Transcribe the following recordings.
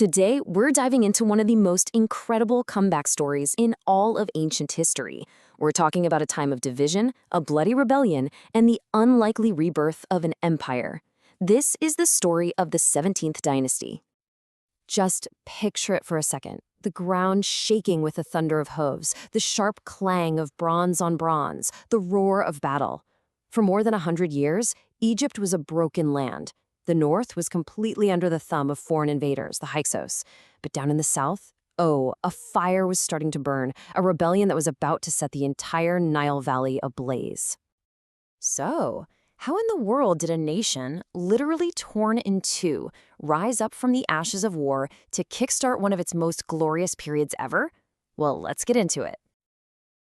Today, we're diving into one of the most incredible comeback stories in all of ancient history. We're talking about a time of division, a bloody rebellion, and the unlikely rebirth of an empire. This is the story of the 17th Dynasty. Just picture it for a second. The ground shaking with the thunder of hooves, the sharp clang of bronze on bronze, the roar of battle. For more than 100 years, Egypt was a broken land. The north was completely under the thumb of foreign invaders, the Hyksos. But down in the south, a fire was starting to burn, a rebellion that was about to set the entire Nile Valley ablaze. So, how in the world did a nation, literally torn in two, rise up from the ashes of war to kickstart one of its most glorious periods ever? Well, let's get into it.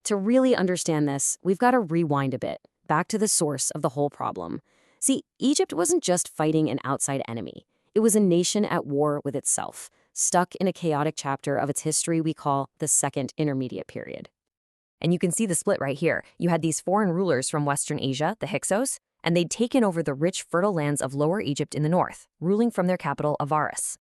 To really understand this, we've got to rewind a bit, back to the source of the whole problem. See, Egypt wasn't just fighting an outside enemy. It was a nation at war with itself, stuck in a chaotic chapter of its history we call the Second Intermediate Period. And you can see the split right here. You had these foreign rulers from Western Asia, the Hyksos, and they'd taken over the rich, fertile lands of Lower Egypt in the north, ruling from their capital, Avaris.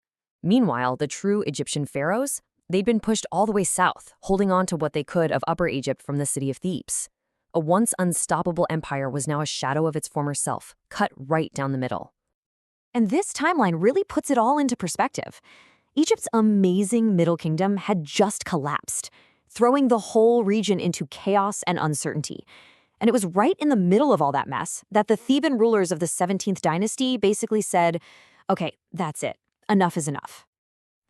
Meanwhile, the true Egyptian pharaohs, they'd been pushed all the way south, holding on to what they could of Upper Egypt from the city of Thebes. A once unstoppable empire was now a shadow of its former self, cut right down the middle. And this timeline really puts it all into perspective. Egypt's amazing Middle Kingdom had just collapsed, throwing the whole region into chaos and uncertainty. And it was right in the middle of all that mess that the Theban rulers of the 17th Dynasty basically said, okay, that's it. Enough is enough.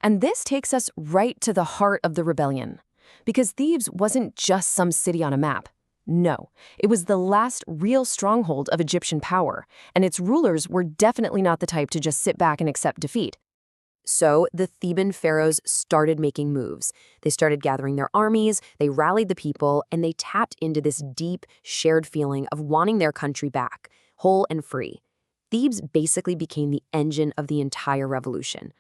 And this takes us right to the heart of the rebellion. Because Thebes wasn't just some city on a map. No, it was the last real stronghold of Egyptian power, and its rulers were definitely not the type to just sit back and accept defeat. So the Theban pharaohs started making moves. They started gathering their armies, they rallied the people, and they tapped into this deep, shared feeling of wanting their country back, whole and free. Thebes basically became the engine of the entire revolution.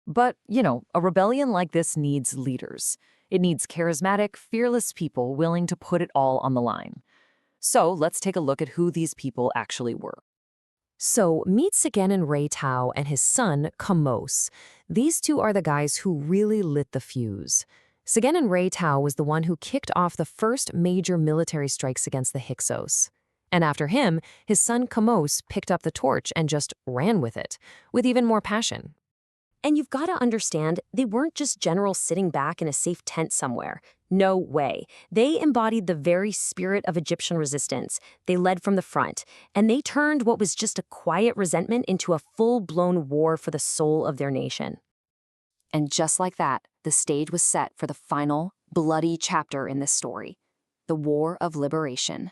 But, a rebellion like this needs leaders. It needs charismatic, fearless people willing to put it all on the line. So let's take a look at who these people actually were. So meet Seqenen-Re-Tau and his son, Kamose. These two are the guys who really lit the fuse. Seqenen-Re-Tau was the one who kicked off the first major military strikes against the Hyksos. And after him, his son Kamose picked up the torch and just ran with it, with even more passion. And you've got to understand, they weren't just generals sitting back in a safe tent somewhere. No way. They embodied the very spirit of Egyptian resistance. They led from the front, and they turned what was just a quiet resentment into a full-blown war for the soul of their nation. And just like that, the stage was set for the final, bloody chapter in this story, the War of Liberation.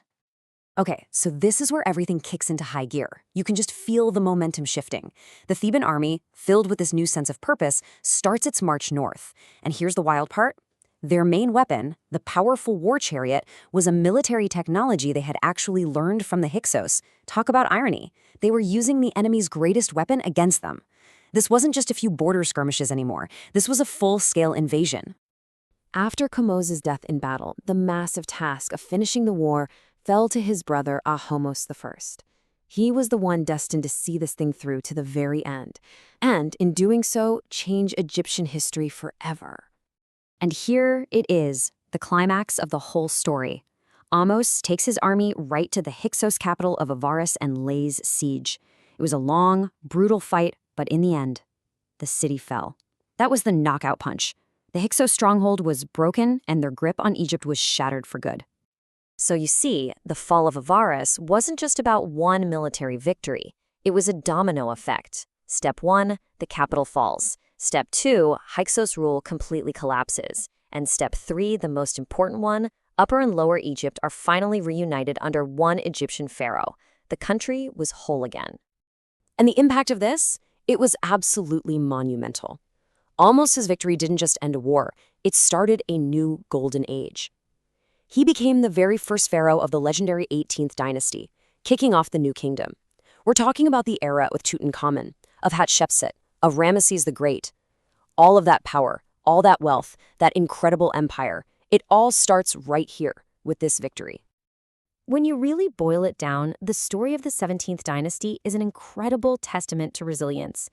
Okay, so this is where everything kicks into high gear. You can just feel the momentum shifting. The Theban army, filled with this new sense of purpose, starts its march north. And here's the wild part. Their main weapon, the powerful war chariot, was a military technology they had actually learned from the Hyksos. Talk about irony. They were using the enemy's greatest weapon against them. This wasn't just a few border skirmishes anymore. This was a full-scale invasion. After Kamose's death in battle, the massive task of finishing the war fell to his brother Ahmose I. He was the one destined to see this thing through to the very end, and in doing so, change Egyptian history forever. And here it is, the climax of the whole story. Ahmose takes his army right to the Hyksos capital of Avaris and lays siege. It was a long, brutal fight, but in the end, the city fell. That was the knockout punch. The Hyksos stronghold was broken, and their grip on Egypt was shattered for good. So you see, the fall of Avaris wasn't just about one military victory. It was a domino effect. Step 1, the capital falls. Step 2, Hyksos rule completely collapses. And step 3, the most important one, Upper and Lower Egypt are finally reunited under one Egyptian pharaoh. The country was whole again. And the impact of this? It was absolutely monumental. Ahmose's victory didn't just end a war, it started a new golden age. He became the very first pharaoh of the legendary 18th Dynasty, kicking off the new kingdom. We're talking about the era with Tutankhamun, of Hatshepsut, of Ramesses the Great. All of that power, all that wealth, that incredible empire, it all starts right here with this victory. When you really boil it down, the story of the 17th Dynasty is an incredible testament to resilience.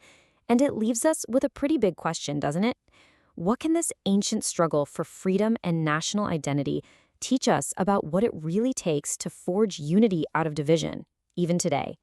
And it leaves us with a pretty big question, doesn't it? What can this ancient struggle for freedom and national identity teach us about what it really takes to forge unity out of division, even today?